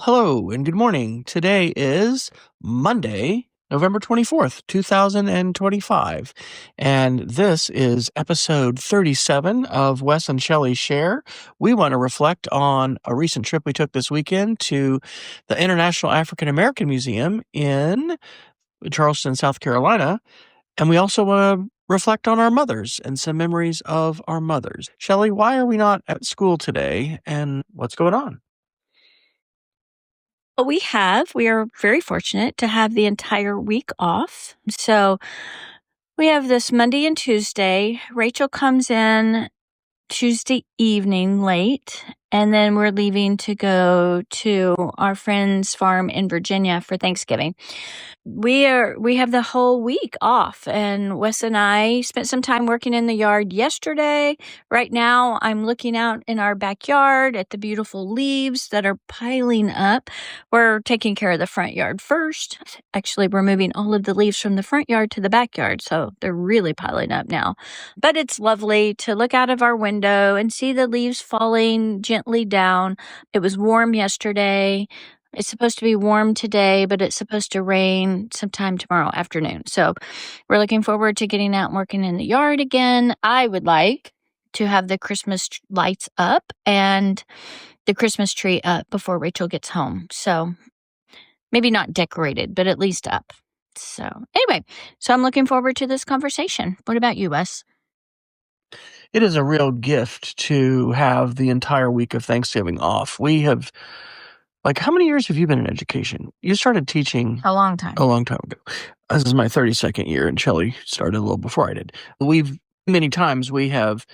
Hello and good morning. Today is Monday, November 24th, 2025. And this is episode 37 of Wes and Shelly Share. We want to reflect on a recent trip we took this weekend to the International African American Museum in Charleston, South Carolina. And we also want to reflect on our mothers and some memories of our mothers. Shelly, why are we not at school today and what's going on? Well, we are very fortunate to have the entire week off. So we have this Monday and Tuesday. Rachel comes in Tuesday evening late, and then we're leaving to go to our friend's farm in Virginia for Thanksgiving. We have the whole week off, and Wes and I spent some time working in the yard yesterday. Right now, I'm looking out in our backyard at the beautiful leaves that are piling up. We're taking care of the front yard first. Actually, we're moving all of the leaves from the front yard to the backyard, so they're really piling up now. But it's lovely to look out of our window and see the leaves falling gently down. It was warm yesterday. It's supposed to be warm today, but it's supposed to rain sometime tomorrow afternoon. So we're looking forward to getting out and working in the yard again. I would like to have the Christmas lights up and the Christmas tree up before Rachel gets home. So maybe not decorated, but at least up. So anyway, I'm looking forward to this conversation. What about you, Wes? It is a real gift to have the entire week of Thanksgiving off. We have, how many years have you been in education? You started teaching A long time. a long time ago. This is my 32nd year, and Shelly started a little before I did. Many times we have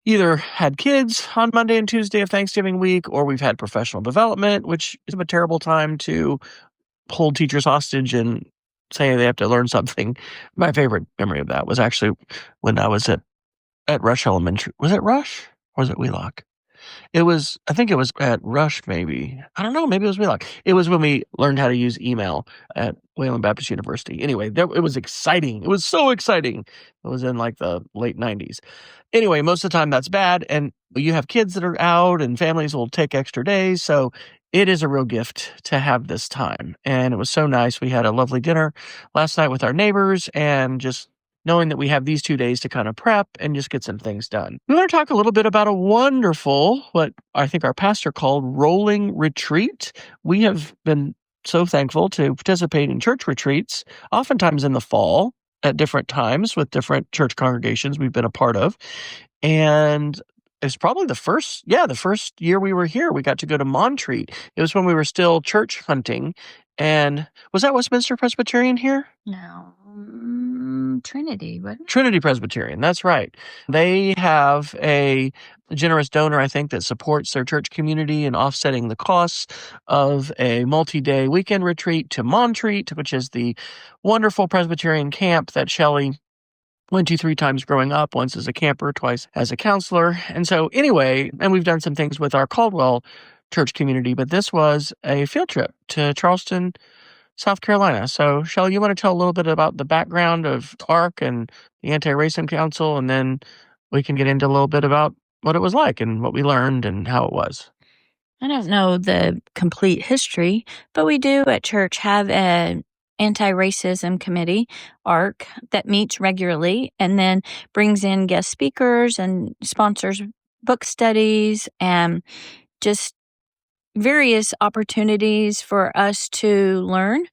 either had kids on Monday and Tuesday of Thanksgiving week, or we've had professional development, which is a terrible time to hold teachers hostage and say they have to learn something. My favorite memory of that was actually when I was at Rush Elementary. Was it Rush or was it Wheelock? I think it was at Rush, maybe. I don't know, maybe it was Wheelock. It was when we learned how to use email at Wayland Baptist University. Anyway, it was exciting. It was so exciting. It was in the late 90s. Anyway, most of the time that's bad. And you have kids that are out and families will take extra days. So it is a real gift to have this time. And it was so nice. We had a lovely dinner last night with our neighbors and just knowing that we have these 2 days to kind of prep and just get some things done. We want to talk a little bit about a wonderful, what I think our pastor called rolling retreat. We have been so thankful to participate in church retreats, oftentimes in the fall at different times with different church congregations we've been a part of. And it's probably the first year we were here, we got to go to Montreat. It was when we were still church hunting. And was that Westminster Presbyterian here? No. Trinity, what? Trinity Presbyterian, that's right. They have a generous donor, I think, that supports their church community in offsetting the costs of a multi-day weekend retreat to Montreat, which is the wonderful Presbyterian camp that Shelly went to 3 times growing up, once as a camper, twice as a counselor. And so anyway, and we've done some things with our Caldwell church community, but this was a field trip to Charleston, South Carolina. So, Shelly, you want to tell a little bit about the background of ARC and the Anti-Racism Council, and then we can get into a little bit about what it was like and what we learned and how it was. I don't know the complete history, but we do at church have an anti-racism committee, ARC, that meets regularly and then brings in guest speakers and sponsors book studies and just various opportunities for us to learn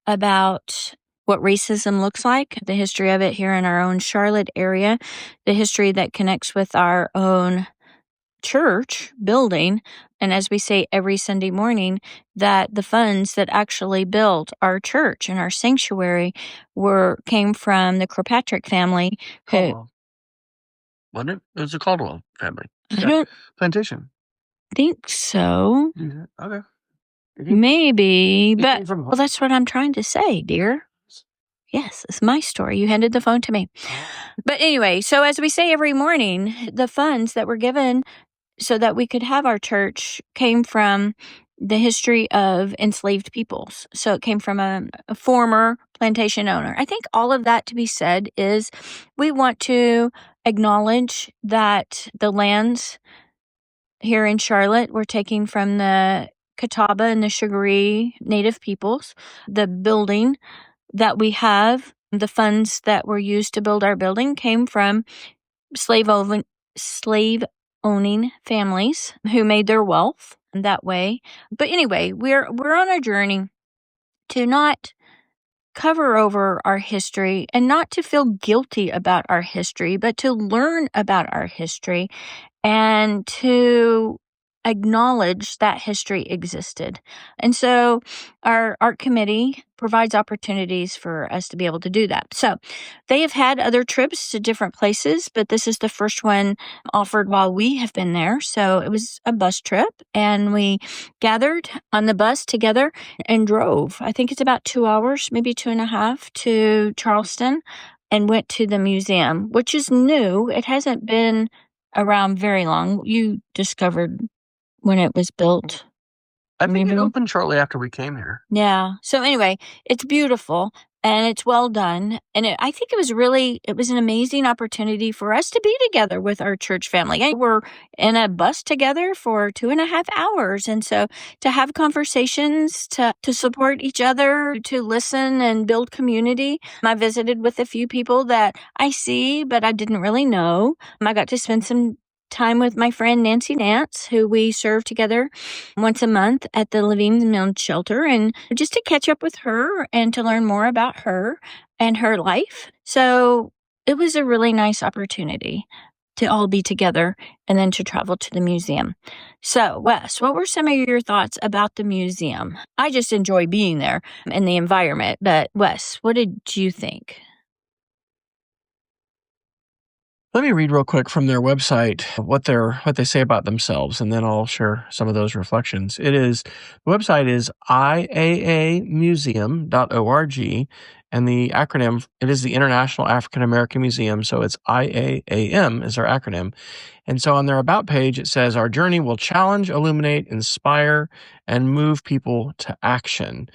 about what racism looks like, the history of it here in our own Charlotte area, the history that connects with our own church building, and as we say every Sunday morning, that the funds that actually built our church and our sanctuary came from the Kirkpatrick family. Caldwell. Wasn't it? It was the Caldwell family. I don't Plantation. think so. Okay. Maybe, but that's what I'm trying to say, dear. Yes, it's my story. You handed the phone to me. But anyway, so as we say every morning, the funds that were given so that we could have our church came from the history of enslaved peoples. So it came from a former plantation owner. I think all of that to be said is we want to acknowledge that the lands here in Charlotte were taken from the Catawba and the Sugaree Native peoples. The building that we have, the funds that were used to build our building came from slave-owning families who made their wealth that way. But anyway, we're on a journey to not cover over our history and not to feel guilty about our history, but to learn about our history and to acknowledge that history existed. And so our art committee provides opportunities for us to be able to do that. So they have had other trips to different places, but this is the first one offered while we have been there. So it was a bus trip, and we gathered on the bus together and drove. I think it's about 2 hours, maybe 2.5, to Charleston, and went to the museum, which is new. It hasn't been around very long. You discovered when it was built. I think it Maybe. opened shortly after we came here. Yeah. So anyway, it's beautiful and it's well done. And I think it was an amazing opportunity for us to be together with our church family. And we're in a bus together for 2.5 hours. And so to have conversations, to support each other, to listen and build community. I visited with a few people that I see, but I didn't really know. I got to spend some time with my friend Nancy Nance, who we serve together once a month at the Leavenworth shelter, and just to catch up with her and to learn more about her and her life. So it was a really nice opportunity to all be together and then to travel to the museum. So, Wes, what were some of your thoughts about the museum? I just enjoy being there and the environment, but Wes, what did you think? Let me read real quick from their website what they say about themselves, and then I'll share some of those reflections. The website is iaamuseum.org, and the acronym, it is the International African American Museum, so it's IAAM is our acronym. And so on their About page, it says, "Our journey will challenge, illuminate, inspire, and move people to action.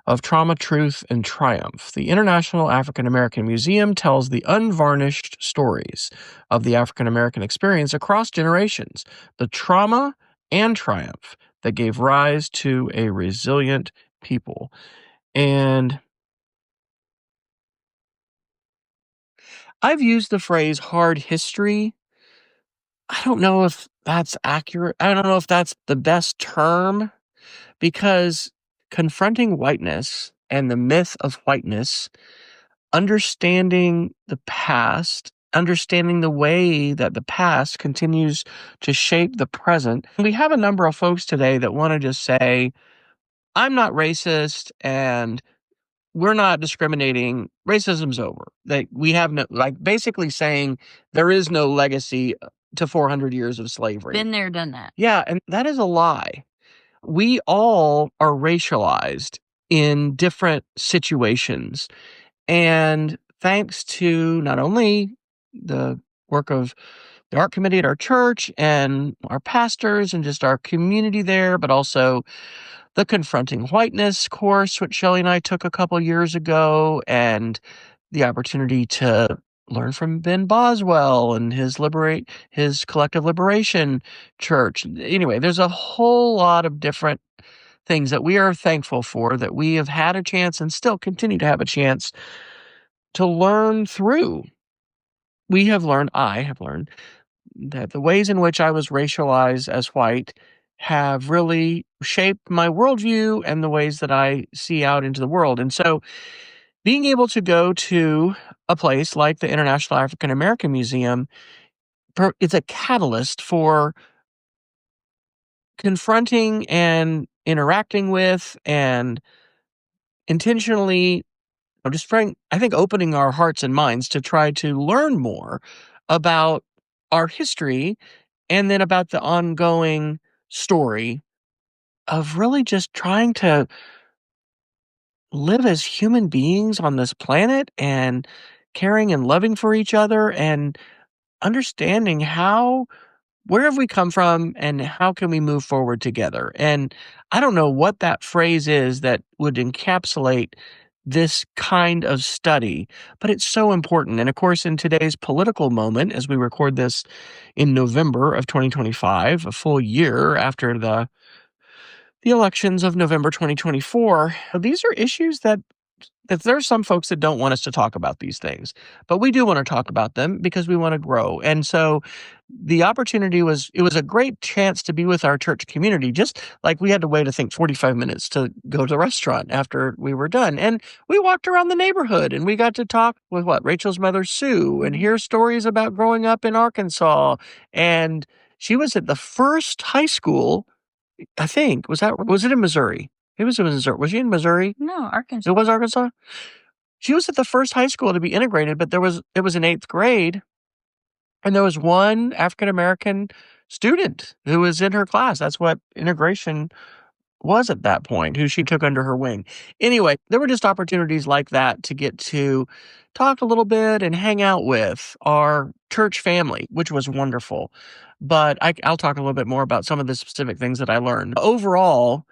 Of trauma, truth, and triumph. The International African American Museum tells the unvarnished stories of the African American experience across generations, the trauma and triumph that gave rise to a resilient people." And I've used the phrase hard history. I don't know if that's accurate. I don't know if that's the best term, because confronting whiteness and the myth of whiteness, understanding the past, understanding the way that the past continues to shape the present. We have a number of folks today that want to just say, I'm not racist and we're not discriminating. Racism's over. That we have no, like, basically saying there is no legacy to 400 years of slavery. Been there, done that. Yeah, and that is a lie. We all are racialized in different situations. And thanks to not only the work of the art committee at our church and our pastors and just our community there, but also the Confronting Whiteness course, which Shelly and I took a couple years ago, and the opportunity to learn from Ben Boswell and his collective liberation church. Anyway, there's a whole lot of different things that we are thankful for, that we have had a chance and still continue to have a chance to learn through. I have learned that the ways in which I was racialized as white have really shaped my worldview and the ways that I see out into the world. And so being able to go to a place like the International African American Museum, it's a catalyst for confronting and interacting with and intentionally I think opening our hearts and minds to try to learn more about our history and then about the ongoing story of really just trying to live as human beings on this planet and caring and loving for each other and understanding where have we come from and how can we move forward together. And I don't know what that phrase is that would encapsulate this kind of study, but it's so important. And of course, in today's political moment, as we record this in November of 2025, a full year after the the elections of November 2024, these are issues that there's some folks that don't want us to talk about these things, but we do want to talk about them because we want to grow. And so the opportunity it was a great chance to be with our church community, just like we had to wait, I think, 45 minutes to go to the restaurant after we were done. And we walked around the neighborhood and we got to talk with Rachel's mother, Sue, and hear stories about growing up in Arkansas. And she was at the first high school, I think, was it in Missouri? It was in Missouri. Was she in Missouri? No, Arkansas. It was Arkansas? She was at the first high school to be integrated, but it was in 8th grade, and there was one African American student who was in her class. That's what integration was at that point, who she took under her wing. Anyway, there were just opportunities like that to get to talk a little bit and hang out with our church family, which was wonderful. But I'll talk a little bit more about some of the specific things that I learned. Overall,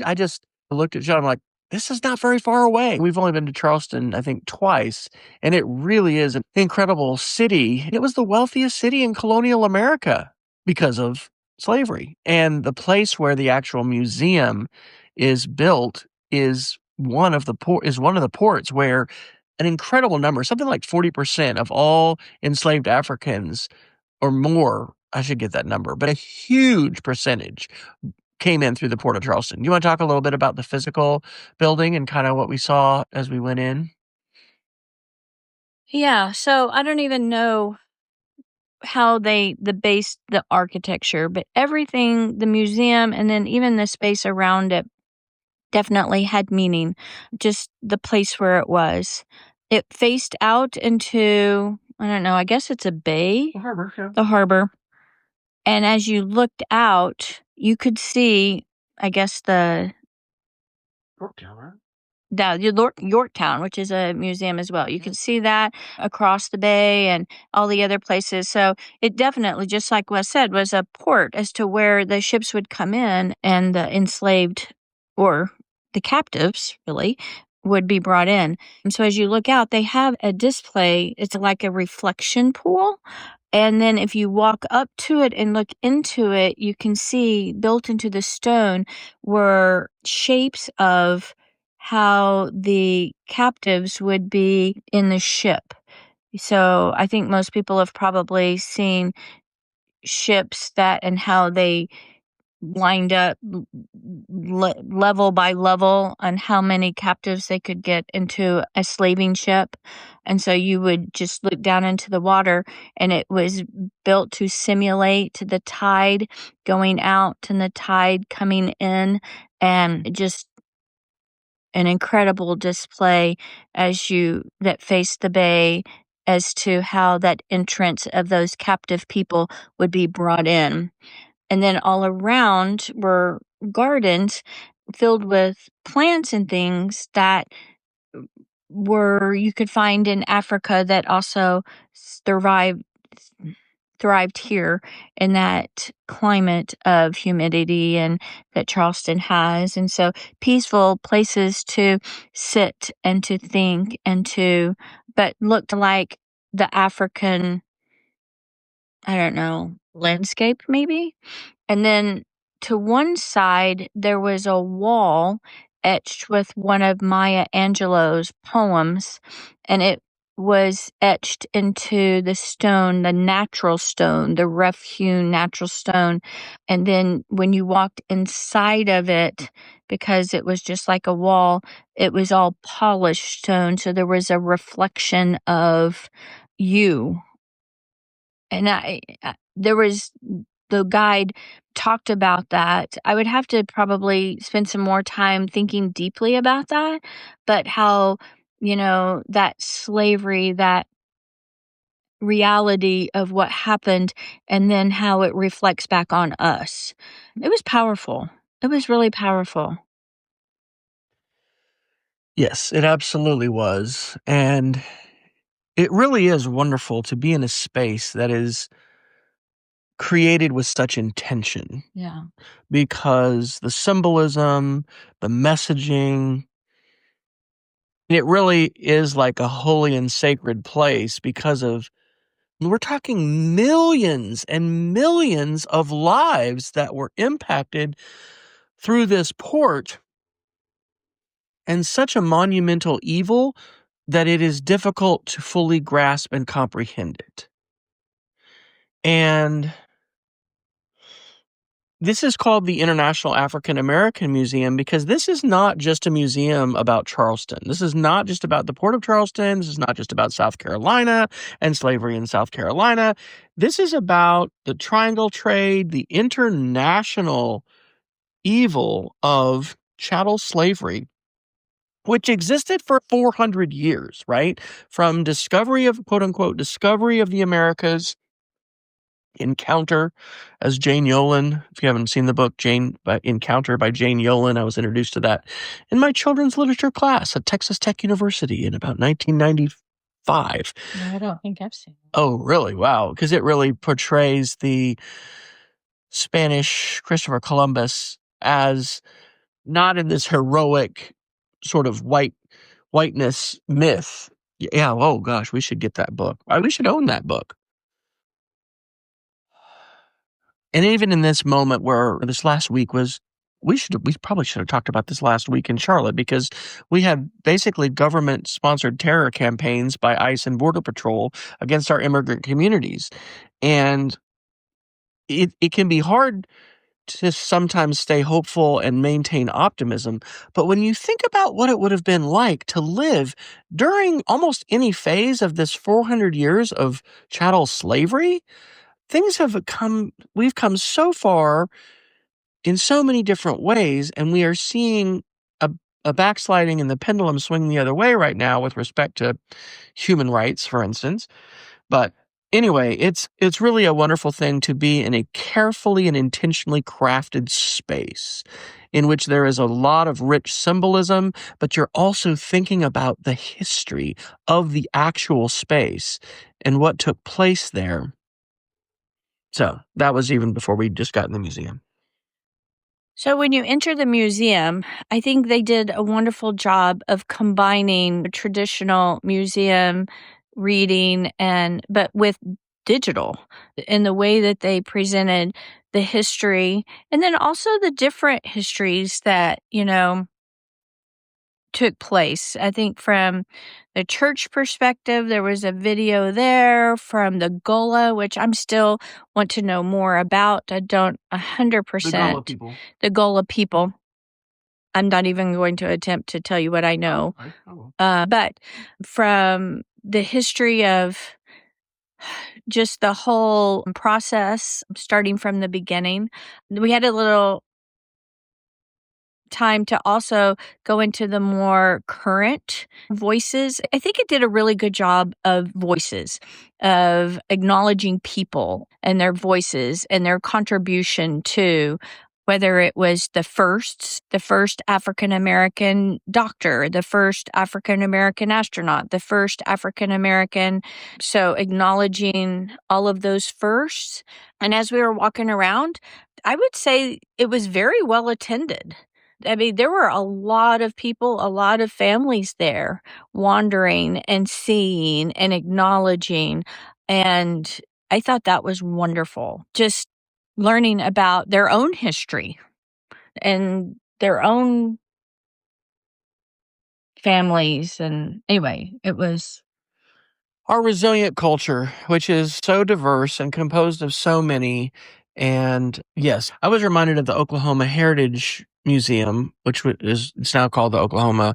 I just looked at John, I'm like, this is not very far away. We've only been to Charleston, I think, twice, and it really is an incredible city. It was the wealthiest city in colonial America because of slavery. And the place where the actual museum is built is one of the ports where an incredible number, something like 40% of all enslaved Africans or more, I should get that number, but a huge percentage came in through the port of Charleston. You want to talk a little bit about the physical building and kind of what we saw as we went in? Yeah, so I don't even know how the architecture, but everything, the museum, and then even the space around it definitely had meaning. Just the place where it was. It faced out into, I don't know, I guess it's a bay. The harbor, yeah. The harbor. And as you looked out, you could see, I guess, Yorktown, which is a museum as well. You can see that across the bay and all the other places. So it definitely, just like Wes said, was a port as to where the ships would come in and the enslaved, or the captives, really, would be brought in. And so as you look out, they have a display. It's like a reflection pool. And then if you walk up to it and look into it, you can see built into the stone were shapes of how the captives would be in the ship. So I think most people have probably seen ships and how they lined up level by level on how many captives they could get into a slaving ship. And so you would just look down into the water, and it was built to simulate the tide going out and the tide coming in, and just an incredible display that faced the bay as to how that entrance of those captive people would be brought in. And then all around were gardens filled with plants and things that you could find in Africa that also thrived here in that climate of humidity and that Charleston has. And so peaceful places to sit and to think but looked like the African, I don't know, landscape maybe. And then to one side, there was a wall etched with one of Maya Angelou's poems, and it was etched into the stone, the natural stone, the rough-hewn natural stone. And then when you walked inside of it, because it was just like a wall, it was all polished stone, so there was a reflection of you. And the guide talked about that. I would have to probably spend some more time thinking deeply about that, but how, that slavery, that reality of what happened, and then how it reflects back on us. It was powerful. It was really powerful. Yes, it absolutely was. And it really is wonderful to be in a space that is created with such intention. Yeah. Because the symbolism, the messaging, it really is like a holy and sacred place because we're talking millions and millions of lives that were impacted through this port and such a monumental evil that it is difficult to fully grasp and comprehend it. And this is called the International African American Museum because this is not just a museum about Charleston. This is not just about the Port of Charleston. This is not just about South Carolina and slavery in South Carolina. This is about the triangle trade, the international evil of chattel slavery, which existed for 400 years, right? From discovery of, quote unquote, discovery of the Americas, Encounter, as Jane Yolen. If you haven't seen the book Encounter by Jane Yolen, I was introduced to that in my children's literature class at Texas Tech University in about 1995. No, I don't think I've seen it. Oh, really? Wow. Because it really portrays the Spanish Christopher Columbus as not in this heroic sort of whiteness myth. Yeah, oh gosh, we should get that book. We should own that book. And even in this moment where this last week was, we probably should have talked about this last week in Charlotte because we had basically government-sponsored terror campaigns by ICE and Border Patrol against our immigrant communities. And it can be hard to sometimes stay hopeful and maintain optimism. But when you think about what it would have been like to live during almost any phase of this 400 years of chattel slavery, we've come so far in so many different ways, and we are seeing a backsliding and the pendulum swing the other way right now with respect to human rights, for instance. But anyway, it's really a wonderful thing to be in a carefully and intentionally crafted space in which there is a lot of rich symbolism, but you're also thinking about the history of the actual space and what took place there. So that was even before we just got in the museum. So when you enter the museum, I think they did a wonderful job of combining traditional museum reading but with digital in the way that they presented the history and then also the different histories that, took place. I think from the church perspective, there was a video there from the Gullah, which I'm still want to know more about. I don't 100%. The Gullah people. The Gullah people. I'm not even going to attempt to tell you what I know. But from the history of just the whole process, starting from the beginning, we had a little time to also go into the more current voices. I think it did a really good job of voices, of acknowledging people and their voices and their contribution to whether it was the first African-American doctor, the first African-American astronaut, the first African-American. So acknowledging all of those firsts. And as we were walking around, I would say it was very well attended. I mean, there were a lot of people, a lot of families there wandering and seeing and acknowledging. And I thought that was wonderful. Just learning about their own history and their own families. And anyway, it was our resilient culture, which is so diverse and composed of so many. And yes, I was reminded of the Oklahoma Heritage Museum, which it's now called the Oklahoma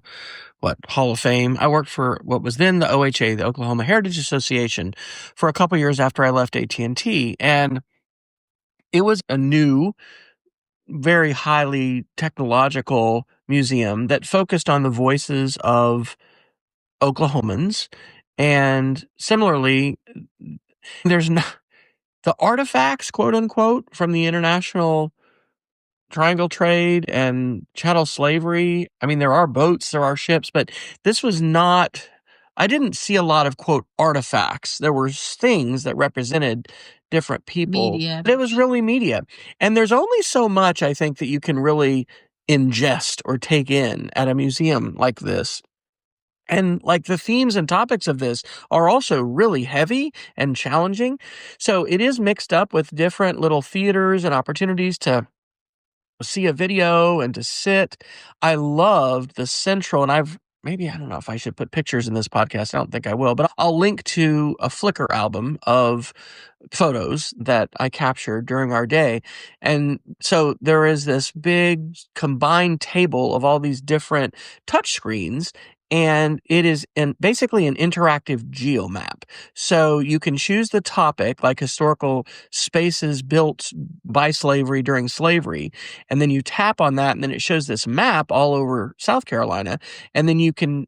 Hall of Fame. I worked for what was then the OHA, the Oklahoma Heritage Association, for a couple years after I left AT&T, and it was a new, very highly technological museum that focused on the voices of Oklahomans. And similarly, there's not the artifacts, quote unquote, from the international triangle trade and chattel slavery. I mean, there are boats, there are ships, but this was not, I didn't see a lot of, quote, artifacts. There were things that represented different people. Media. But it was really media. And there's only so much, I think, that you can really ingest or take in at a museum like this. And like the themes and topics of this are also really heavy and challenging. So it is mixed up with different little theaters and opportunities to see a video and to sit. I loved the central, and I don't know if I should put pictures in this podcast. I don't think I will, but I'll link to a Flickr album of photos that I captured during our day. And so there is this big combined table of all these different touch screens. And it is basically an interactive geomap. So you can choose the topic, like historical spaces built by slavery during slavery. And then you tap on that, and then it shows this map all over South Carolina. And then you can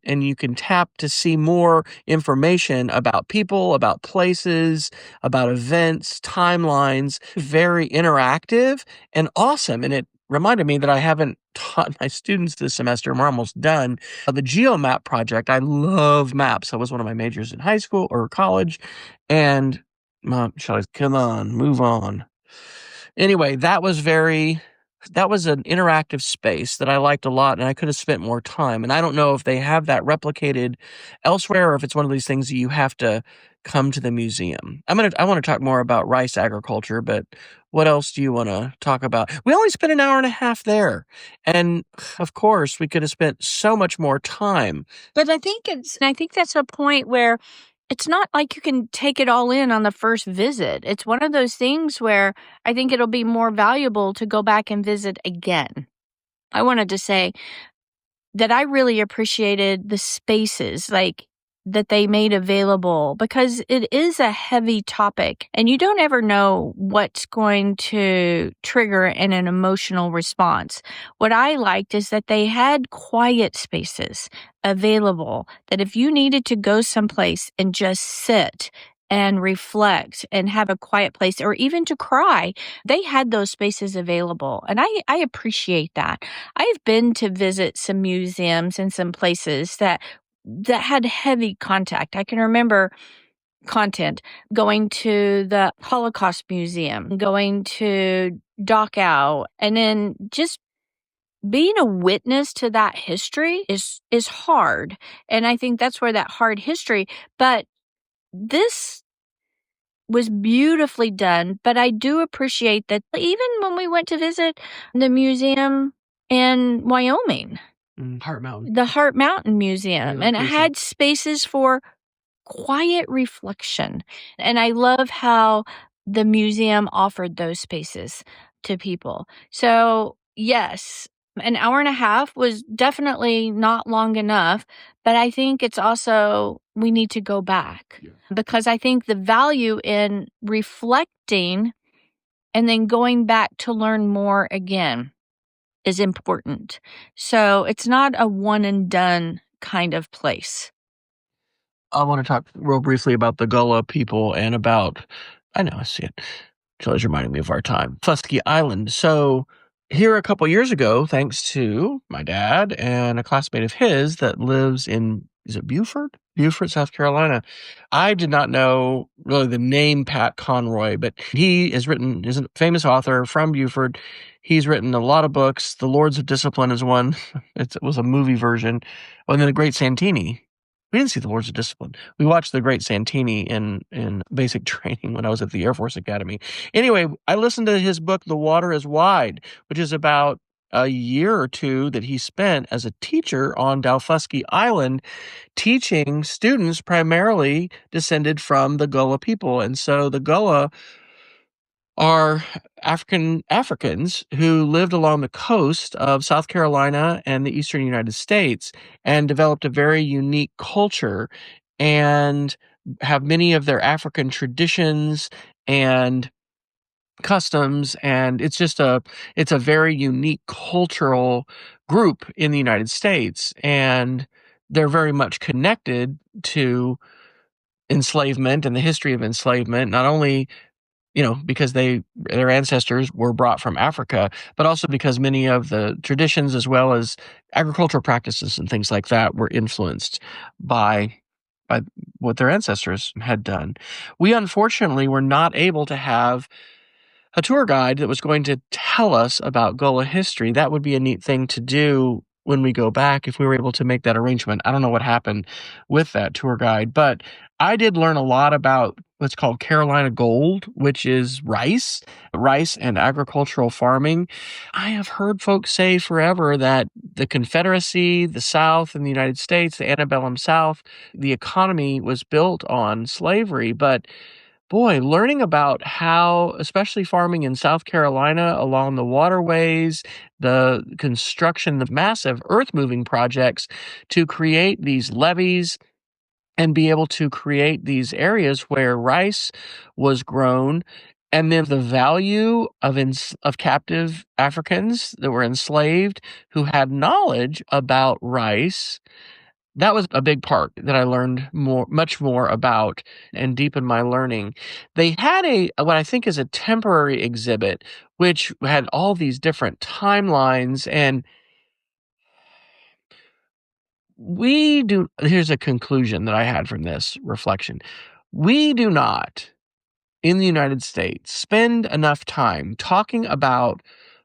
tap to see more information about people, about places, about events, timelines. Very interactive and awesome. And it reminded me that I haven't taught my students this semester, and we're almost done. The GeoMap project, I love maps. That was one of my majors in high school or college. And Shelly's, come on, move on. Anyway, that was an interactive space that I liked a lot, and I could have spent more time. And I don't know if they have that replicated elsewhere, or if it's one of these things that you have to come to the museum. I want to talk more about rice agriculture, but what else do you want to talk about? We only spent an hour and a half there, and of course, we could have spent so much more time. But I think that's a point where it's not like you can take it all in on the first visit. It's one of those things where I think it'll be more valuable to go back and visit again. I wanted to say that I really appreciated the spaces that they made available, because it is a heavy topic and you don't ever know what's going to trigger an emotional response. What I liked is that they had quiet spaces available, that if you needed to go someplace and just sit and reflect and have a quiet place, or even to cry, they had those spaces available. And I appreciate that. I've been to visit some museums and some places that had heavy contact. I can remember going to the Holocaust Museum, going to Dachau, and then just being a witness to that history is hard. And I think that's where that hard history, but this was beautifully done. But I do appreciate that even when we went to visit the museum in Wyoming, the Heart Mountain Museum, and it had spaces for quiet reflection. And I love how the museum offered those spaces to people. So yes, an hour and a half was definitely not long enough, but I think it's also, we need to go back, because I think the value in reflecting and then going back to learn more again is important. So it's not a one and done kind of place. I want to talk real briefly about the Gullah people and about, I know, I see it. Shelley's reminding me of our time. Fusky Island. So here a couple years ago, thanks to my dad and a classmate of his that lives in, is it Beaufort? Beaufort, South Carolina. I did not know really the name Pat Conroy, but he is a famous author from Beaufort. He's written a lot of books. The Lords of Discipline is one. It was a movie version. Oh, and then The Great Santini. We didn't see The Lords of Discipline. We watched The Great Santini in basic training when I was at the Air Force Academy. Anyway, I listened to his book, The Water is Wide, which is about a year or two that he spent as a teacher on Dalfusky Island, teaching students primarily descended from the Gullah people. And so the Gullah are Africans who lived along the coast of South Carolina and the eastern United States and developed a very unique culture and have many of their African traditions and customs. And it's a very unique cultural group in the United States. And they're very much connected to enslavement and the history of enslavement, not only because their ancestors were brought from Africa, but also because many of the traditions as well as agricultural practices and things like that were influenced by what their ancestors had done. We unfortunately were not able to have a tour guide that was going to tell us about Gullah history. That would be a neat thing to do when we go back if we were able to make that arrangement. I don't know what happened with that tour guide, but I did learn a lot about what's called Carolina Gold, which is rice and agricultural farming. I have heard folks say forever that the Confederacy, the South, and the United States, the antebellum South, the economy was built on slavery. But boy, learning about how, especially farming in South Carolina along the waterways, the construction, the massive earth moving projects to create these levees and be able to create these areas where rice was grown. And then the value of captive Africans that were enslaved who had knowledge about rice, that was a big part that I learned much more about and deepened my learning. They had what I think is a temporary exhibit, which had all these different timelines. And here's a conclusion that I had from this reflection. We do not, in the United States, spend enough time talking about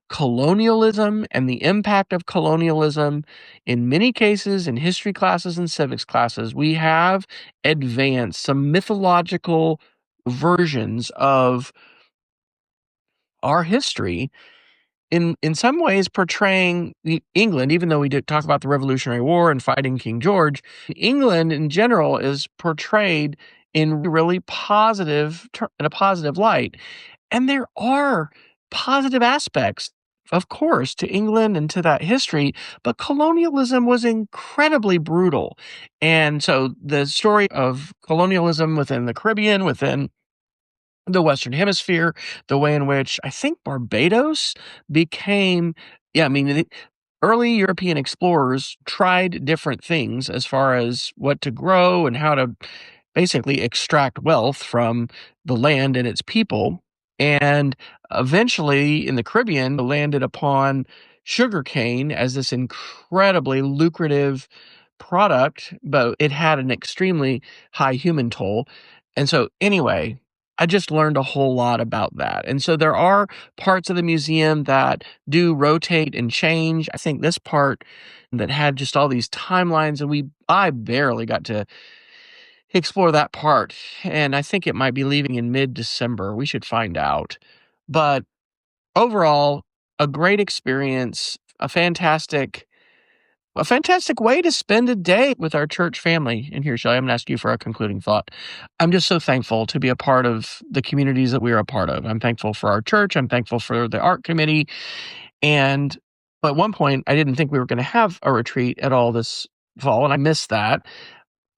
colonialism and the impact of colonialism. In many cases, in history classes and civics classes, we have advanced some mythological versions of our history, in some ways portraying England, even though we did talk about the Revolutionary War and fighting King George. England in general is portrayed in really in a positive light. And there are positive aspects, of course, to England and to that history, but colonialism was incredibly brutal. And so the story of colonialism within the Caribbean, within the Western Hemisphere, the way in which I think Barbados became, yeah, I mean, early European explorers tried different things as far as what to grow and how to basically extract wealth from the land and its people. And eventually in the Caribbean, landed upon sugarcane as this incredibly lucrative product, but it had an extremely high human toll. And so, anyway, I just learned a whole lot about that. And so there are parts of the museum that do rotate and change. I think this part that had just all these timelines, and I barely got to explore that part. And I think it might be leaving in mid-December. We should find out. But overall, a great experience, a fantastic way to spend a day with our church family. And here, Shelley, I'm going to ask you for a concluding thought. I'm just so thankful to be a part of the communities that we are a part of. I'm thankful for our church. I'm thankful for the art committee. And at one point, I didn't think we were going to have a retreat at all this fall, and I missed that.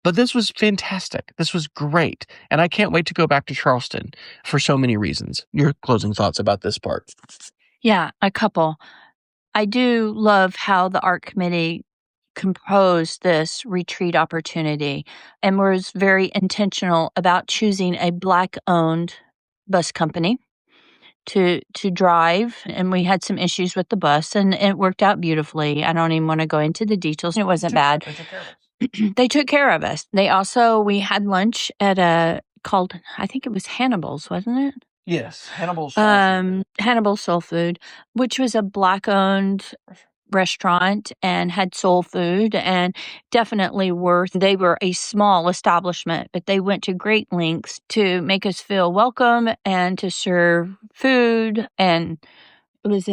But this was fantastic. This was great. And I can't wait to go back to Charleston for so many reasons. Your closing thoughts about this part? Yeah, a couple. I do love how the art committee composed this retreat opportunity and was very intentional about choosing a Black-owned bus company to drive. And we had some issues with the bus, and it worked out beautifully. I don't even want to go into the details. It wasn't bad. They took care of us. We had lunch at I think it was Hannibal's, wasn't it? Yes, Hannibal's Soul Food. Hannibal Soul Food, which was a Black-owned restaurant and had soul food, and definitely they were a small establishment, but they went to great lengths to make us feel welcome and to serve food. And it was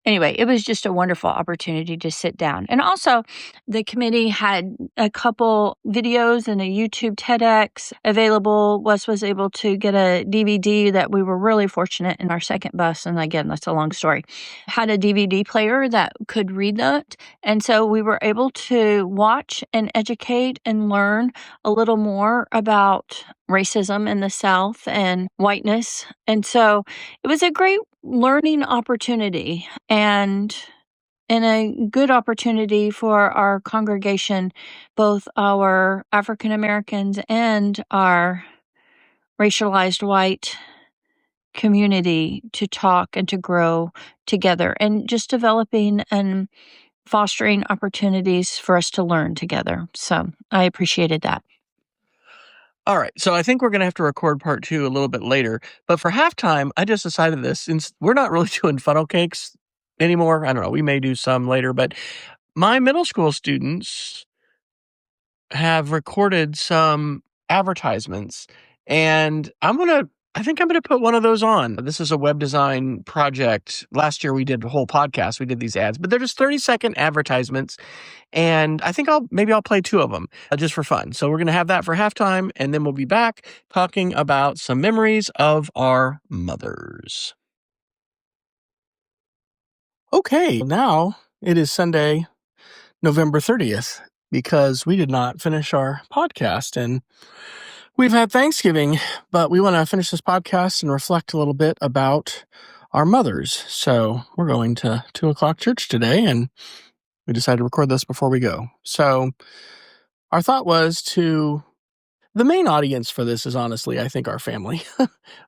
Anyway, it was just a wonderful opportunity to sit down. And also, the committee had a couple videos and a YouTube TEDx available. Wes was able to get a DVD that we were really fortunate in our second bus. And again, that's a long story. Had a DVD player that could read that. And so we were able to watch and educate and learn a little more about racism in the South and whiteness. And so it was a great learning opportunity and a good opportunity for our congregation, both our African Americans and our racialized white community, to talk and to grow together, and just developing and fostering opportunities for us to learn together. So I appreciated that. All right, so I think we're going to have to record part 2 a little bit later. But for halftime, I just decided this, since we're not really doing funnel cakes anymore. I don't know. We may do some later, but my middle school students have recorded some advertisements, and I think I'm gonna put one of those on. This is a web design project. Last year we did a whole podcast. We did these ads, but they're just 30-second advertisements, and I think I'll play 2 of them just for fun. So we're gonna have that for halftime, and then we'll be back talking about some memories of our mothers. Okay, now it is Sunday, November 30th, because we did not finish our podcast, and we've had Thanksgiving, but we want to finish this podcast and reflect a little bit about our mothers. So we're going to 2:00 church today, and we decided to record this before we go. So our thought was the main audience for this is honestly, I think, our family.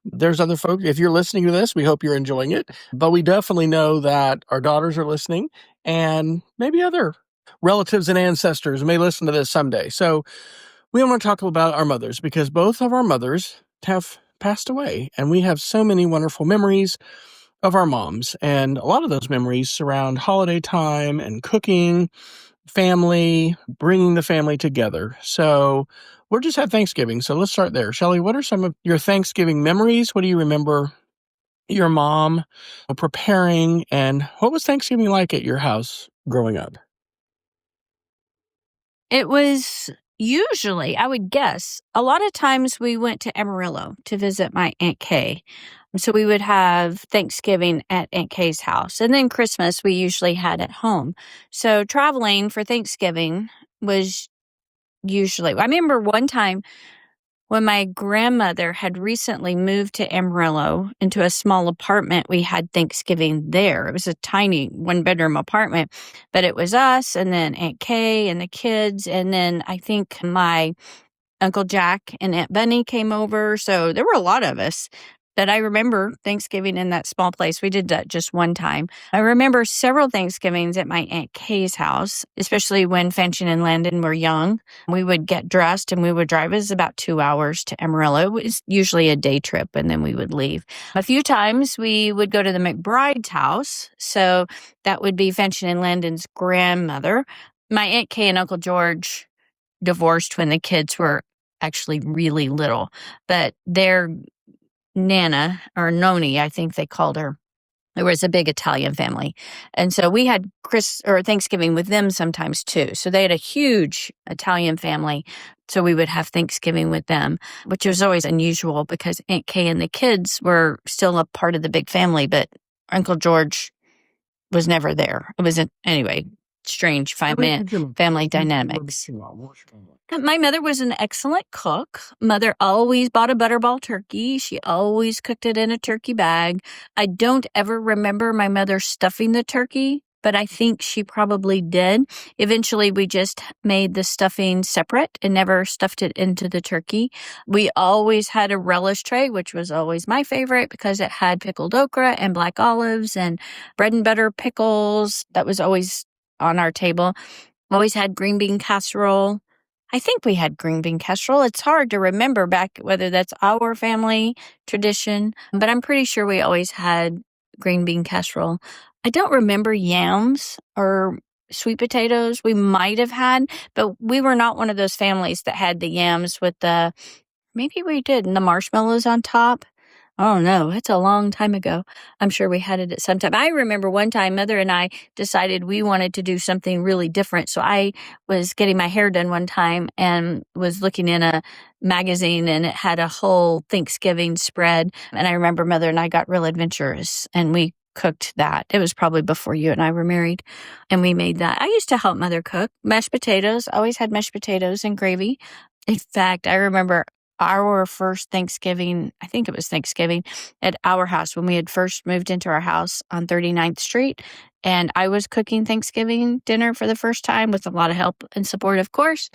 There's other folks. If you're listening to this, we hope you're enjoying it. But we definitely know that our daughters are listening, and maybe other relatives and ancestors may listen to this someday. So we want to talk about our mothers, because both of our mothers have passed away, and we have so many wonderful memories of our moms. And a lot of those memories surround holiday time and cooking, family, bringing the family together. So we're just had Thanksgiving. So let's start there. Shelly, what are some of your Thanksgiving memories? What do you remember your mom preparing, and what was Thanksgiving like at your house growing up? It was usually, I would guess, a lot of times we went to Amarillo to visit my Aunt Kay. So we would have Thanksgiving at Aunt Kay's house. And then Christmas we usually had at home. So traveling for Thanksgiving was usually, I remember one time when my grandmother had recently moved to Amarillo into a small apartment, we had Thanksgiving there. It was a tiny 1-bedroom apartment, but it was us and then Aunt Kay and the kids. And then I think my Uncle Jack and Aunt Bunny came over. So there were a lot of us. But I remember Thanksgiving in that small place. We did that just one time. I remember several Thanksgivings at my Aunt Kay's house, especially when Fanchon and Landon were young. We would get dressed and we would drive. It was about 2 hours to Amarillo. It was usually a day trip, and then we would leave. A few times we would go to the McBride's house. So that would be Fanchon and Landon's grandmother. My Aunt Kay and Uncle George divorced when the kids were actually really little, but their Nana, or Noni, I think they called her. There was a big Italian family. And so we had Thanksgiving with them sometimes too. So they had a huge Italian family. So we would have Thanksgiving with them, which was always unusual because Aunt Kay and the kids were still a part of the big family, but Uncle George was never there. It was, anyway, strange family dynamics. My mother was an excellent cook. Mother always bought a butterball turkey. She always cooked it in a turkey bag. I don't ever remember my mother stuffing the turkey, but I think she probably did. Eventually, we just made the stuffing separate and never stuffed it into the turkey. We always had a relish tray, which was always my favorite because it had pickled okra and black olives and bread and butter pickles. That was always on our table. Always had green bean casserole. I think we had green bean casserole. It's hard to remember back whether that's our family tradition, but I'm pretty sure we always had green bean casserole. I don't remember yams or sweet potatoes. We might have had, but we were not one of those families that had the yams with maybe we did, and the marshmallows on top. Oh no, it's a long time ago. I'm sure we had it at some time. I remember one time Mother and I decided we wanted to do something really different. So I was getting my hair done one time and was looking in a magazine, and it had a whole Thanksgiving spread. And I remember Mother and I got real adventurous and we cooked that. It was probably before you and I were married, and we made that. I used to help Mother cook. Mashed potatoes, always had mashed potatoes and gravy. In fact, I remember our first Thanksgiving, I think it was Thanksgiving, at our house when we had first moved into our house on 39th Street. And I was cooking Thanksgiving dinner for the first time with a lot of help and support, of course.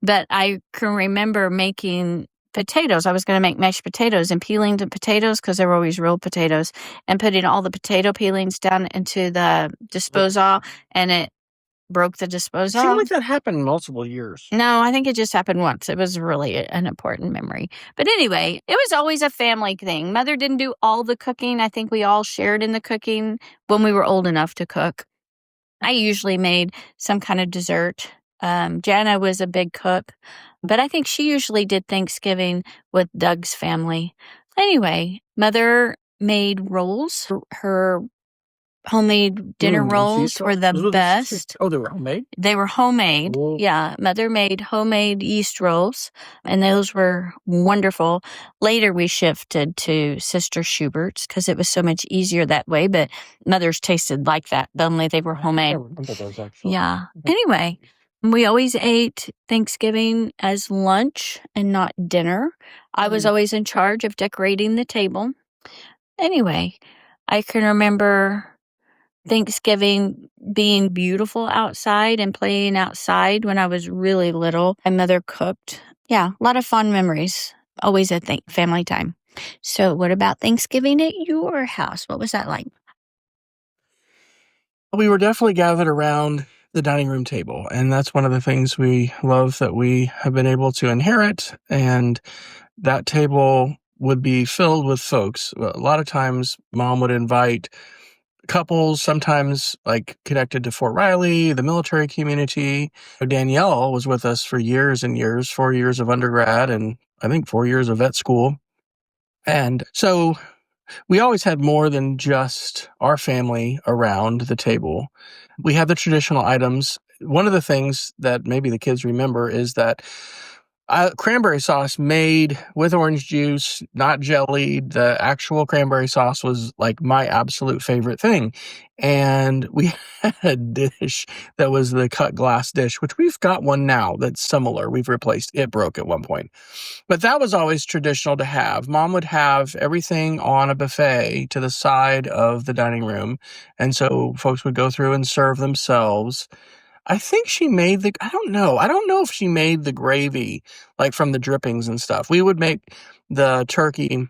But I can remember making potatoes. I was going to make mashed potatoes and peeling the potatoes because they were always real potatoes, and putting all the potato peelings down into the disposal, and it broke the It disposal. seemed like that happened multiple years. No, I think it just happened once. It was really an important memory. But anyway, it was always a family thing. Mother didn't do all the cooking. I think we all shared in the cooking when we were old enough to cook. I usually made some kind of dessert. Jana was a big cook, but I think she usually did Thanksgiving with Doug's family. Anyway, Mother made rolls. Her homemade dinner rolls were the best. Oh, they were homemade? They were homemade. Cool. Yeah, Mother made homemade yeast rolls, and those were wonderful. Later, we shifted to Sister Schubert's because it was so much easier that way, but Mother's tasted like that, only they were homemade. I remember those, actually. Yeah. Anyway, we always ate Thanksgiving as lunch and not dinner. I was always in charge of decorating the table. Anyway, I can remember Thanksgiving being beautiful outside and playing outside when I was really little. My mother cooked. Yeah, a lot of fond memories. Always a family time. So what about Thanksgiving at your house? What was that like? We were definitely gathered around the dining room table, and that's one of the things we love that we have been able to inherit. And that table would be filled with folks. A lot of times Mom would invite couples, sometimes like connected to Fort Riley, the military community. Danielle was with us for years and years, 4 years of undergrad and I think 4 years of vet school. And so we always had more than just our family around the table. We had the traditional items. One of the things that maybe the kids remember is that cranberry sauce made with orange juice, not jellied. The actual cranberry sauce was like my absolute favorite thing. And we had a dish that was the cut glass dish, which we've got one now that's similar. We've replaced it. Broke at one point. But that was always traditional to have. Mom would have everything on a buffet to the side of the dining room. And so folks would go through and serve themselves. I think she made I don't know. I don't know if she made the gravy, like from the drippings and stuff. We would make the turkey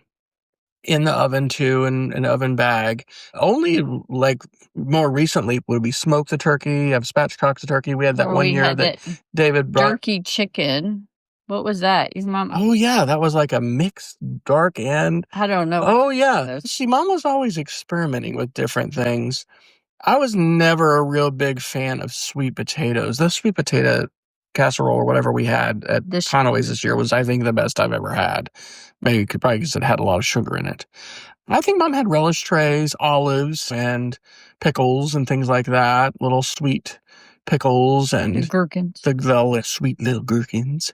in the oven too, in an oven bag. Only like more recently would we smoke the turkey, have spatchcocked the turkey. We had that one year that David brought. Jerky chicken. What was that? His mom. Oh, yeah. That was like a mixed dark and. I don't know. Oh, yeah. See, Mom was always experimenting with different things. I was never a real big fan of sweet potatoes. The sweet potato casserole or whatever we had at Conway's this year was, I think, the best I've ever had. Maybe probably because it had a lot of sugar in it. I think Mom had relish trays, olives, and pickles and things like that. Little sweet pickles and gherkins. The sweet little gherkins.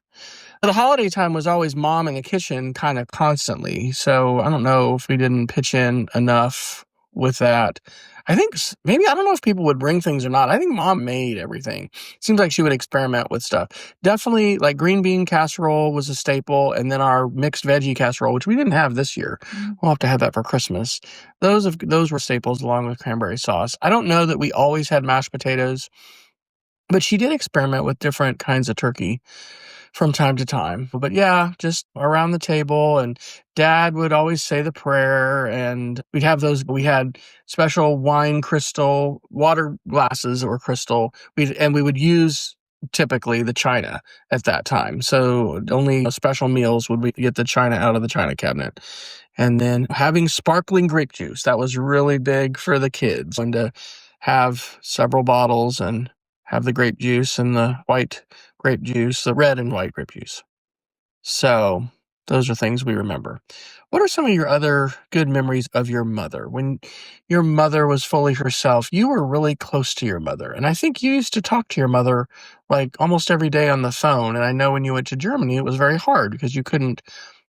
The holiday time was always Mom in the kitchen kind of constantly. So I don't know if we didn't pitch in enough with that. I think maybe, I don't know if people would bring things or not. I think Mom made everything. Seems like she would experiment with stuff. Definitely like green bean casserole was a staple. And then our mixed veggie casserole, which we didn't have this year. We'll have to have that for Christmas. Those were staples along with cranberry sauce. I don't know that we always had mashed potatoes, but she did experiment with different kinds of turkey from time to time. But yeah, just around the table, and Dad would always say the prayer, and we had special wine crystal water glasses that were crystal. We would use typically the china at that time. So only special meals would we get the china out of the china cabinet. And then having sparkling grape juice, that was really big for the kids, and to have several bottles and have the grape juice and the white grape juice, the red and white grape juice. So those are things we remember. What are some of your other good memories of your mother? When your mother was fully herself, you were really close to your mother. And I think you used to talk to your mother like almost every day on the phone. And I know when you went to Germany, it was very hard because you couldn't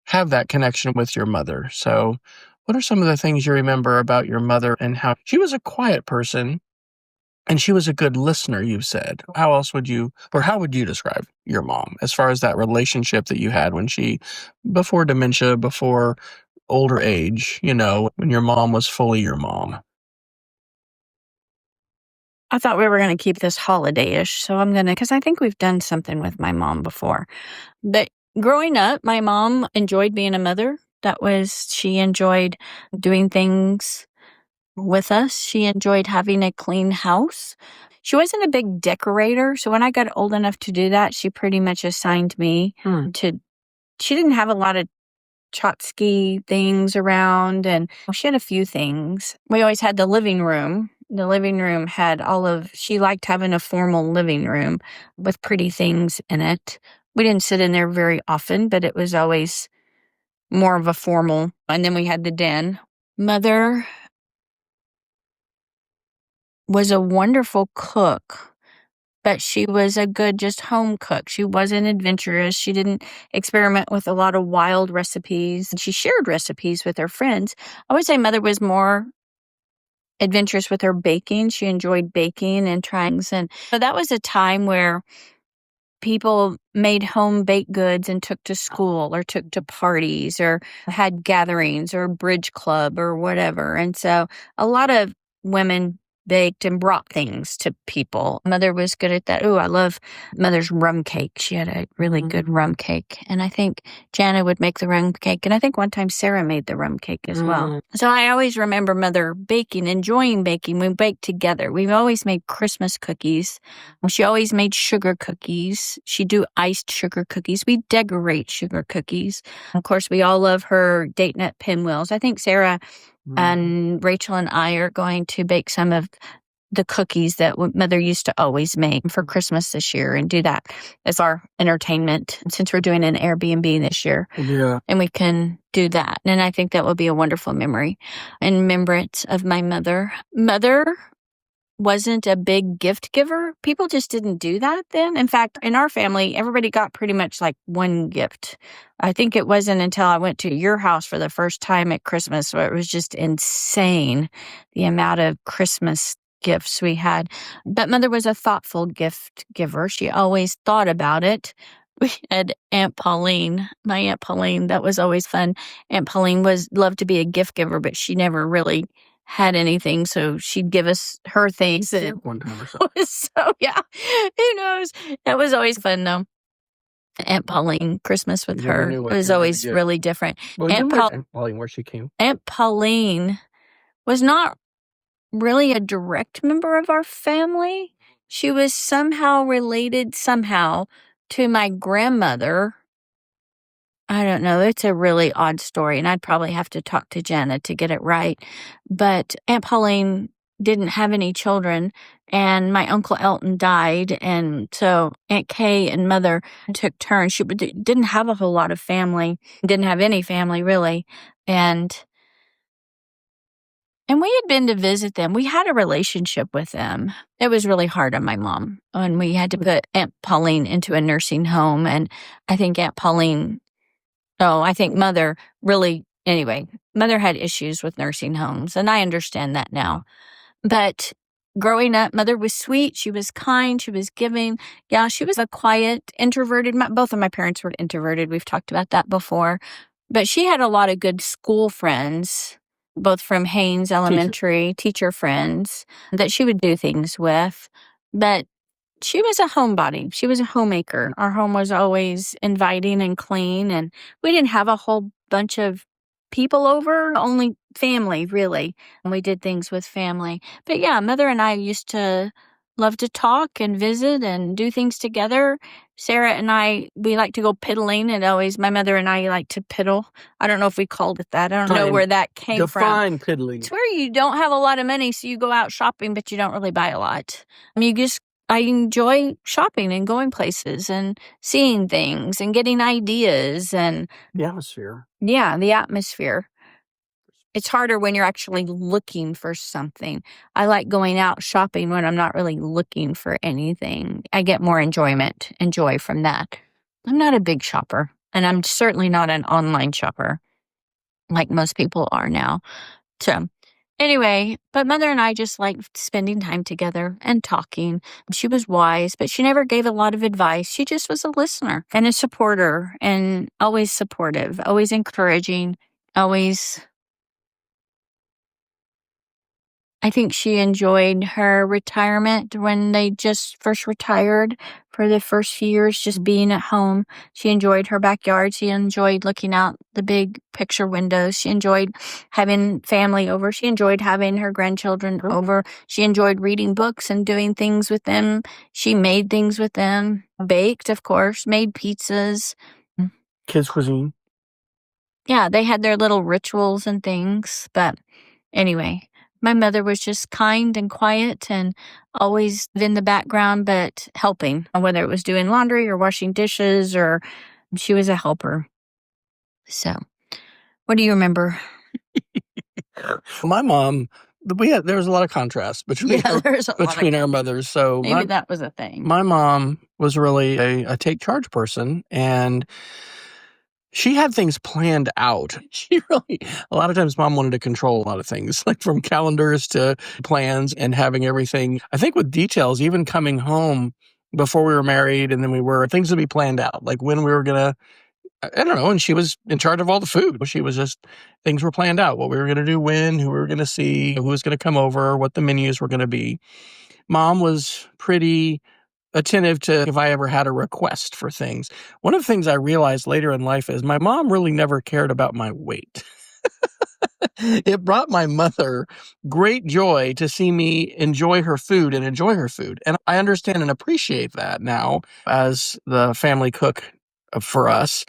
have that connection with your mother. So what are some of the things you remember about your mother and how she was a quiet person? And she was a good listener, you said. How would you describe your mom as far as that relationship that you had before dementia, before older age, when your mom was fully your mom? I thought we were going to keep this holiday-ish, so because I think we've done something with my mom before. But growing up, my mom enjoyed being a mother. She enjoyed doing things with us. She enjoyed having a clean house. She wasn't a big decorator, so when I got old enough to do that, she pretty much assigned me to. She didn't have a lot of tchotchke things around, and she had a few things. We always had the living room. The living room had she liked having a formal living room with pretty things in it. We didn't sit in there very often, but it was always more of a formal. And then we had the den. Mother was a wonderful cook, but she was a good just home cook. She wasn't adventurous. She didn't experiment with a lot of wild recipes. She shared recipes with her friends. I would say Mother was more adventurous with her baking. She enjoyed baking and trying. And so that was a time where people made home baked goods and took to school or took to parties or had gatherings or bridge club or whatever. And so a lot of women baked and brought things to people. Mother was good at that. Oh, I love Mother's rum cake. She had a really good rum cake. And I think Jana would make the rum cake. And I think one time Sarah made the rum cake as well. So I always remember Mother baking, enjoying baking. We baked together. We've always made Christmas cookies. She always made sugar cookies. She'd do iced sugar cookies. We decorate sugar cookies. Of course, we all love her date nut pinwheels. I think Sarah and Rachel and I are going to bake some of the cookies that Mother used to always make for Christmas this year and do that as our entertainment since we're doing an Airbnb this year. Yeah. And we can do that. And I think that will be a wonderful memory and remembrance of my mother. Mother wasn't a big gift giver. People just didn't do that then. In fact, in our family, everybody got pretty much like one gift. I think it wasn't until I went to your house for the first time at Christmas where it was just insane the amount of Christmas gifts we had. But Mother was a thoughtful gift giver. She always thought about it. We had Aunt Pauline, my Aunt Pauline. That was always fun. Aunt Pauline loved to be a gift giver, but she never really had anything, so she'd give us her things. One time or so. So yeah, who knows? That was always fun though. Aunt Pauline, Christmas with her, it was always really different. Well, Aunt Pauline, where she came. Aunt Pauline was not really a direct member of our family. She was somehow related to my grandmother. I don't know. It's a really odd story, and I'd probably have to talk to Jana to get it right. But Aunt Pauline didn't have any children, and my Uncle Elton died, and so Aunt Kay and Mother took turns. She didn't have a whole lot of family, didn't have any family, really. And we had been to visit them. We had a relationship with them. It was really hard on my mom when we had to put Aunt Pauline into a nursing home, and I think Aunt Pauline... Oh, I think Mother Mother had issues with nursing homes, and I understand that now. But growing up, Mother was sweet. She was kind. She was giving. Yeah, she was a quiet, introverted. Both of my parents were introverted. We've talked about that before. But she had a lot of good school friends, both from Haynes Elementary, teacher friends, that she would do things with. But she was a homebody. She was a homemaker. Our home was always inviting and clean, and we didn't have a whole bunch of people over, only family, really. And we did things with family. But yeah, Mother and I used to love to talk and visit and do things together. Sarah and I, we like to go piddling, and my mother and I like to piddle. I don't know if we called it that. I don't know where that came from. Define piddling. It's where you don't have a lot of money, so you go out shopping, but you don't really buy a lot. I enjoy shopping and going places and seeing things and getting ideas and... The atmosphere. Yeah, the atmosphere. It's harder when you're actually looking for something. I like going out shopping when I'm not really looking for anything. I get more enjoyment and joy from that. I'm not a big shopper, and I'm certainly not an online shopper like most people are now. So... Anyway, but Mother and I just liked spending time together and talking. She was wise, but she never gave a lot of advice. She just was a listener and a supporter, and always supportive, always encouraging, always I think she enjoyed her retirement when they just first retired for the first few years, just being at home. She enjoyed her backyard. She enjoyed looking out the big picture windows. She enjoyed having family over. She enjoyed having her grandchildren over. She enjoyed reading books and doing things with them. She made things with them, baked, of course, made pizzas. Kids cuisine. Yeah, they had their little rituals and things. But anyway, my mother was just kind and quiet and always in the background, but helping, whether it was doing laundry or washing dishes, or she was a helper. So, what do you remember? My mom, there was a lot of contrast between our mothers. So maybe that was a thing. My mom was really a take charge person, and she had things planned out. A lot of times Mom wanted to control a lot of things, like from calendars to plans and having everything, I think with details, even coming home before we were married and then things would be planned out, like when we were going to, I don't know. And she was in charge of all the food. Things were planned out, what we were going to do, when, who we were going to see, who was going to come over, what the menus were going to be. Mom was pretty attentive to if I ever had a request for things. One of the things I realized later in life is my mom really never cared about my weight. It brought my mother great joy to see me enjoy her food. And I understand and appreciate that now as the family cook for us.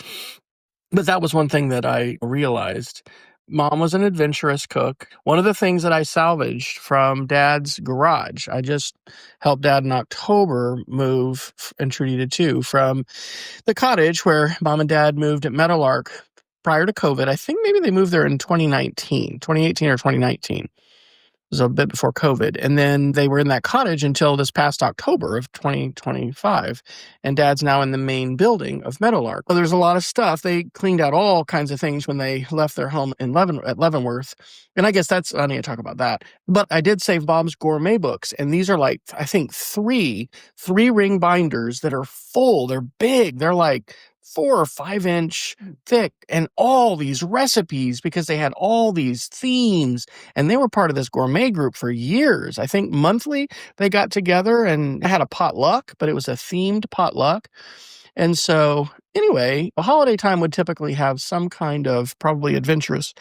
But that was one thing that I realized. Mom was an adventurous cook. One of the things that I salvaged from Dad's garage, I just helped Dad in October move, and Trudy did too, from the cottage where Mom and Dad moved at Meadowlark prior to COVID. I think maybe they moved there in 2018 or 2019. It was a bit before COVID. And then they were in that cottage until this past October of 2025. And Dad's now in the main building of Meadowlark. Well, there's a lot of stuff. They cleaned out all kinds of things when they left their home in Leavenworth. And I guess I need to talk about that. But I did save Bob's Gourmet books. And these are like, I think, three ring binders that are full. They're big. They're like 4 or 5 inch thick, and all these recipes, because they had all these themes, and they were part of this gourmet group for years. I think monthly they got together and had a potluck, but it was a themed potluck. And so anyway, a holiday time would typically have some kind of probably adventurous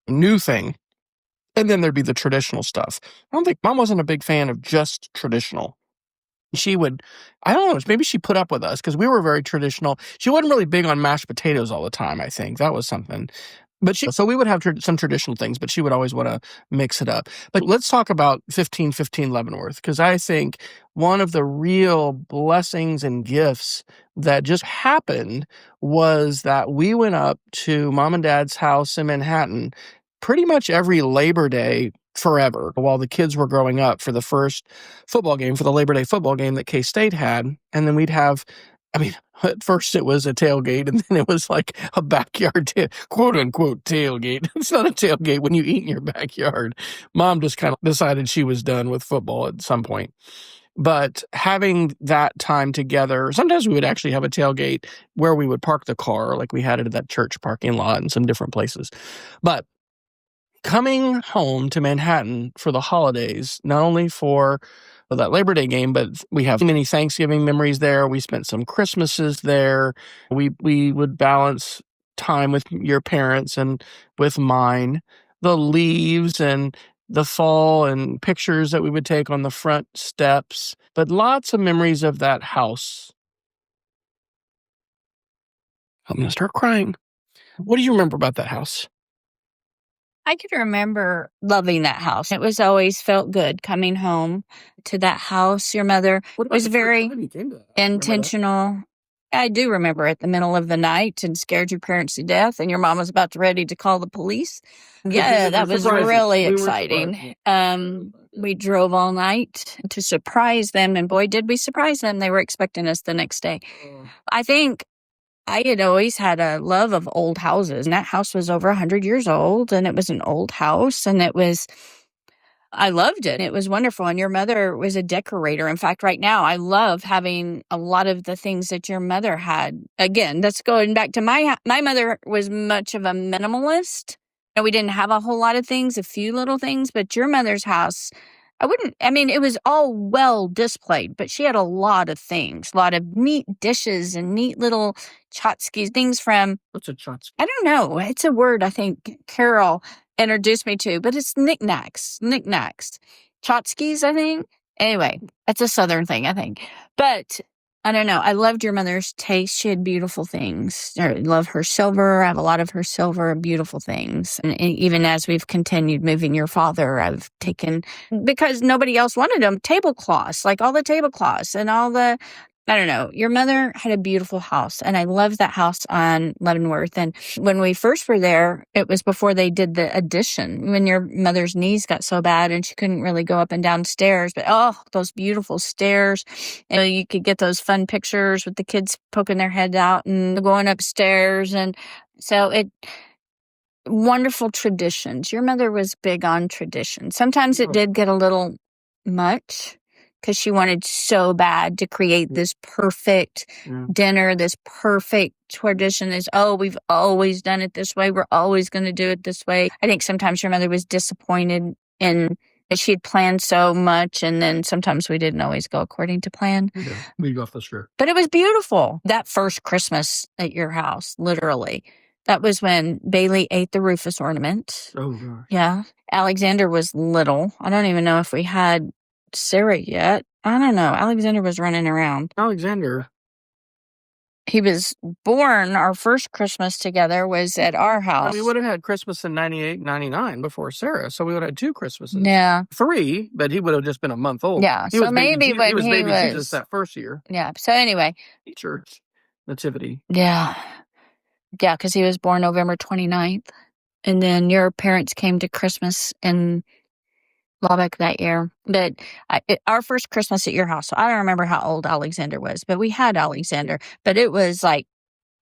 new thing. And then there'd be the traditional stuff. I don't think Mom wasn't a big fan of just traditional. I don't know, maybe she put up with us because we were very traditional. She wasn't really big on mashed potatoes all the time, I think. That was something. So we would have some traditional things, but she would always want to mix it up. But let's talk about 1515 Leavenworth, because I think one of the real blessings and gifts that just happened was that we went up to Mom and Dad's house in Manhattan pretty much every Labor Day forever while the kids were growing up for the first football game, for the Labor Day football game that K-State had. And then we'd have, at first it was a tailgate, and then it was like a backyard, quote unquote tailgate. It's not a tailgate when you eat in your backyard. Mom just kind of decided she was done with football at some point. But having that time together, sometimes we would actually have a tailgate where we would park the car, like we had it at that church parking lot and some different places. But coming home to Manhattan for the holidays, not only for that Labor Day game, but we have many Thanksgiving memories there. We spent some Christmases there. We would balance time with your parents and with mine. The leaves and the fall and pictures that we would take on the front steps, but lots of memories of that house. I'm going to start crying. What do you remember about that house? I can remember loving that house. It was always felt good coming home to that house. Your mother was very intentional. I do remember at the middle of the night and scared your parents to death, and your mom was about ready to call the police. Yeah, that was really exciting. We drove all night to surprise them, and boy, did we surprise them. They were expecting us the next day. I think I had always had a love of old houses, and that house was over 100 years old, and it was an old house, and I loved it. It was wonderful, and your mother was a decorator. In fact, right now, I love having a lot of the things that your mother had. Again, that's going back to my mother was much of a minimalist, we didn't have a whole lot of things, a few little things, but your mother's house, it was all well displayed, but she had a lot of things, a lot of neat dishes and neat little tchotchkes, things from... What's a tchotchke? I don't know. It's a word I think Carol introduced me to, but it's knickknacks. Tchotchkes, I think. Anyway, it's a Southern thing, I think. But I don't know. I loved your mother's taste. She had beautiful things. I love her silver. I have a lot of her silver, beautiful things. And even as we've continued moving your father, I've taken, because nobody else wanted them, tablecloths, like all the tablecloths and all the... I don't know. Your mother had a beautiful house, and I loved that house on Leavenworth. And when we first were there, it was before they did the addition, when your mother's knees got so bad and she couldn't really go up and down stairs. But those beautiful stairs. And you could get those fun pictures with the kids poking their head out and going upstairs. And so wonderful traditions. Your mother was big on tradition. Sometimes it did get a little much, because she wanted so bad to create this perfect dinner, this perfect tradition. We've always done it this way. We're always going to do it this way. I think sometimes your mother was disappointed in that she had planned so much, and then sometimes we didn't always go according to plan. Yeah, we'd go off the script. But it was beautiful. That first Christmas at your house, literally. That was when Bailey ate the Rufus ornament. Oh, gosh. Yeah. Alexander was little. I don't even know if we had Sarah yet. I don't know. Alexander was running around. He was born, our first Christmas together was at our house. We would have had Christmas in 98, 99 before Sarah. So we would have had 2 Christmases. Yeah. 3, but he would have just been a month old. Yeah. So maybe when he was baby Jesus that first year. Yeah. So anyway. Church nativity. Yeah. Yeah, because he was born November 29th. And then your parents came to Christmas in Lubbock that year. But our first Christmas at your house, so I don't remember how old Alexander was, but we had Alexander. But it was like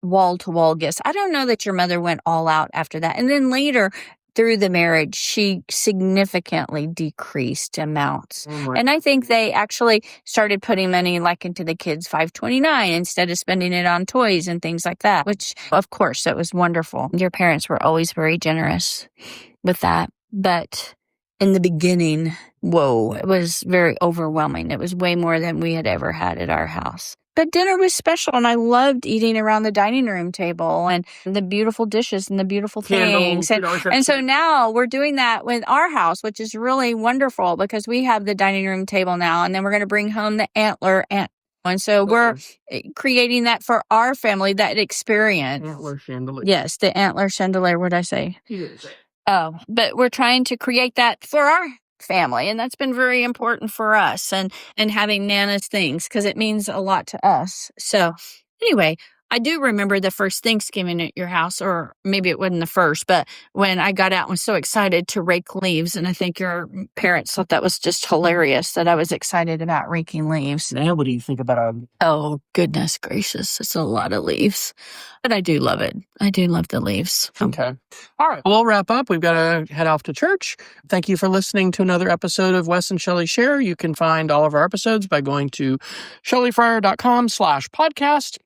wall-to-wall gifts. I don't know that your mother went all out after that. And then later, through the marriage, she significantly decreased amounts. And I think they actually started putting money like into the kids' 529 instead of spending it on toys and things like that, which, of course, that was wonderful. Your parents were always very generous with that. But in the beginning, it was very overwhelming. It was way more than we had ever had at our house. But dinner was special, and I loved eating around the dining room table and the beautiful dishes and the beautiful things. And so now we're doing that with our house, which is really wonderful because we have the dining room table now, and then we're going to bring home the antler. And so we're creating that for our family, that experience. Antler chandelier. Yes, the antler chandelier. What did I say? You didn't say it. Oh, but we're trying to create that for our family, and that's been very important for us, and having Nana's things, because it means a lot to us. So anyway, I do remember the first Thanksgiving at your house, or maybe it wasn't the first, but when I got out and was so excited to rake leaves, and I think your parents thought that was just hilarious that I was excited about raking leaves. Now, what do you think about Oh, goodness gracious. It's a lot of leaves. But I do love it. I do love the leaves. Okay. All right. We'll wrap up. We've got to head off to church. Thank you for listening to another episode of Wes and Shelly Share. You can find all of our episodes by going to shellyfryer.com/podcast.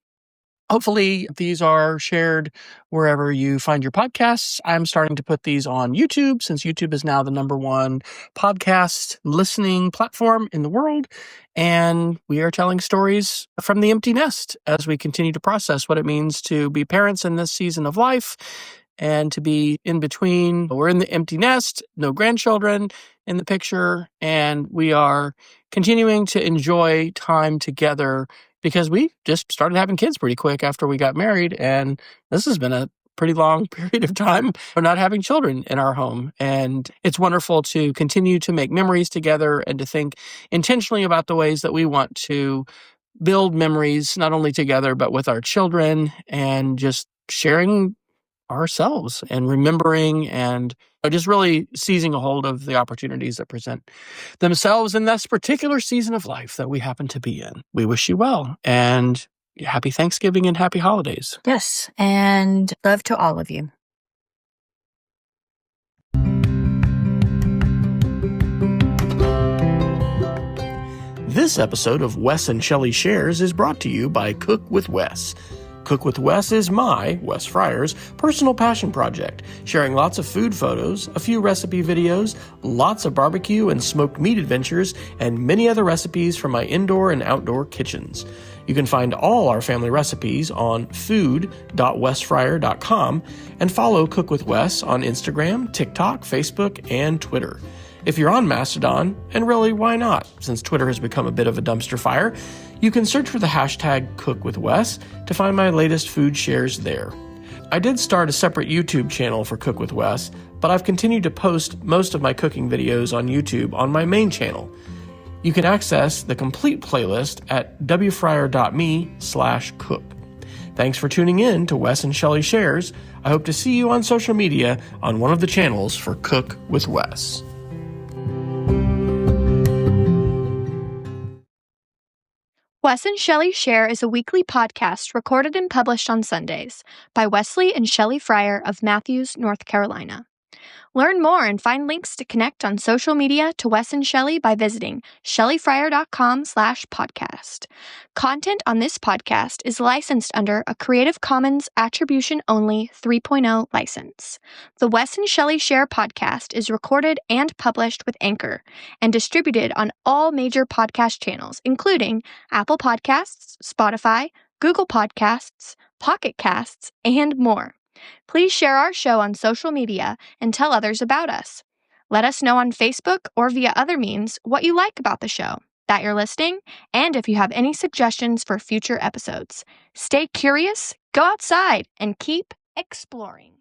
Hopefully, these are shared wherever you find your podcasts. I'm starting to put these on YouTube, since YouTube is now the #1 podcast listening platform in the world. And we are telling stories from the empty nest as we continue to process what it means to be parents in this season of life and to be in between. We're in the empty nest, no grandchildren in the picture, and we are continuing to enjoy time together because we just started having kids pretty quick after we got married, and this has been a pretty long period of time for not having children in our home. And it's wonderful to continue to make memories together and to think intentionally about the ways that we want to build memories, not only together, but with our children, and just sharing ourselves and remembering and just really seizing a hold of the opportunities that present themselves in this particular season of life that we happen to be in. We wish you well, and happy Thanksgiving and happy holidays. Yes, and love to all of you. This episode of Wes and Shelly Shares is brought to you by Cook with Wes. Cook with Wes is my, Wes Fryer's, personal passion project, sharing lots of food photos, a few recipe videos, lots of barbecue and smoked meat adventures, and many other recipes from my indoor and outdoor kitchens. You can find all our family recipes on food.wesfryer.com and follow Cook with Wes on Instagram, TikTok, Facebook, and Twitter. If you're on Mastodon, and really, why not, since Twitter has become a bit of a dumpster fire, you can search for the hashtag CookWithWes to find my latest food shares there. I did start a separate YouTube channel for Cook with Wes, but I've continued to post most of my cooking videos on YouTube on my main channel. You can access the complete playlist at wfryer.me/cook. Thanks for tuning in to Wes and Shelly Shares. I hope to see you on social media on one of the channels for Cook with Wes. Wes and Shelly Share is a weekly podcast recorded and published on Sundays by Wesley and Shelly Fryer of Matthews, North Carolina. Learn more and find links to connect on social media to Wes and Shelly by visiting shellyfryer.com/podcast. Content on this podcast is licensed under a Creative Commons Attribution Only 3.0 license. The Wes and Shelly Share podcast is recorded and published with Anchor and distributed on all major podcast channels, including Apple Podcasts, Spotify, Google Podcasts, Pocket Casts, and more. Please share our show on social media and tell others about us. Let us know on Facebook or via other means what you like about the show, that you're listening, and if you have any suggestions for future episodes. Stay curious, go outside, and keep exploring.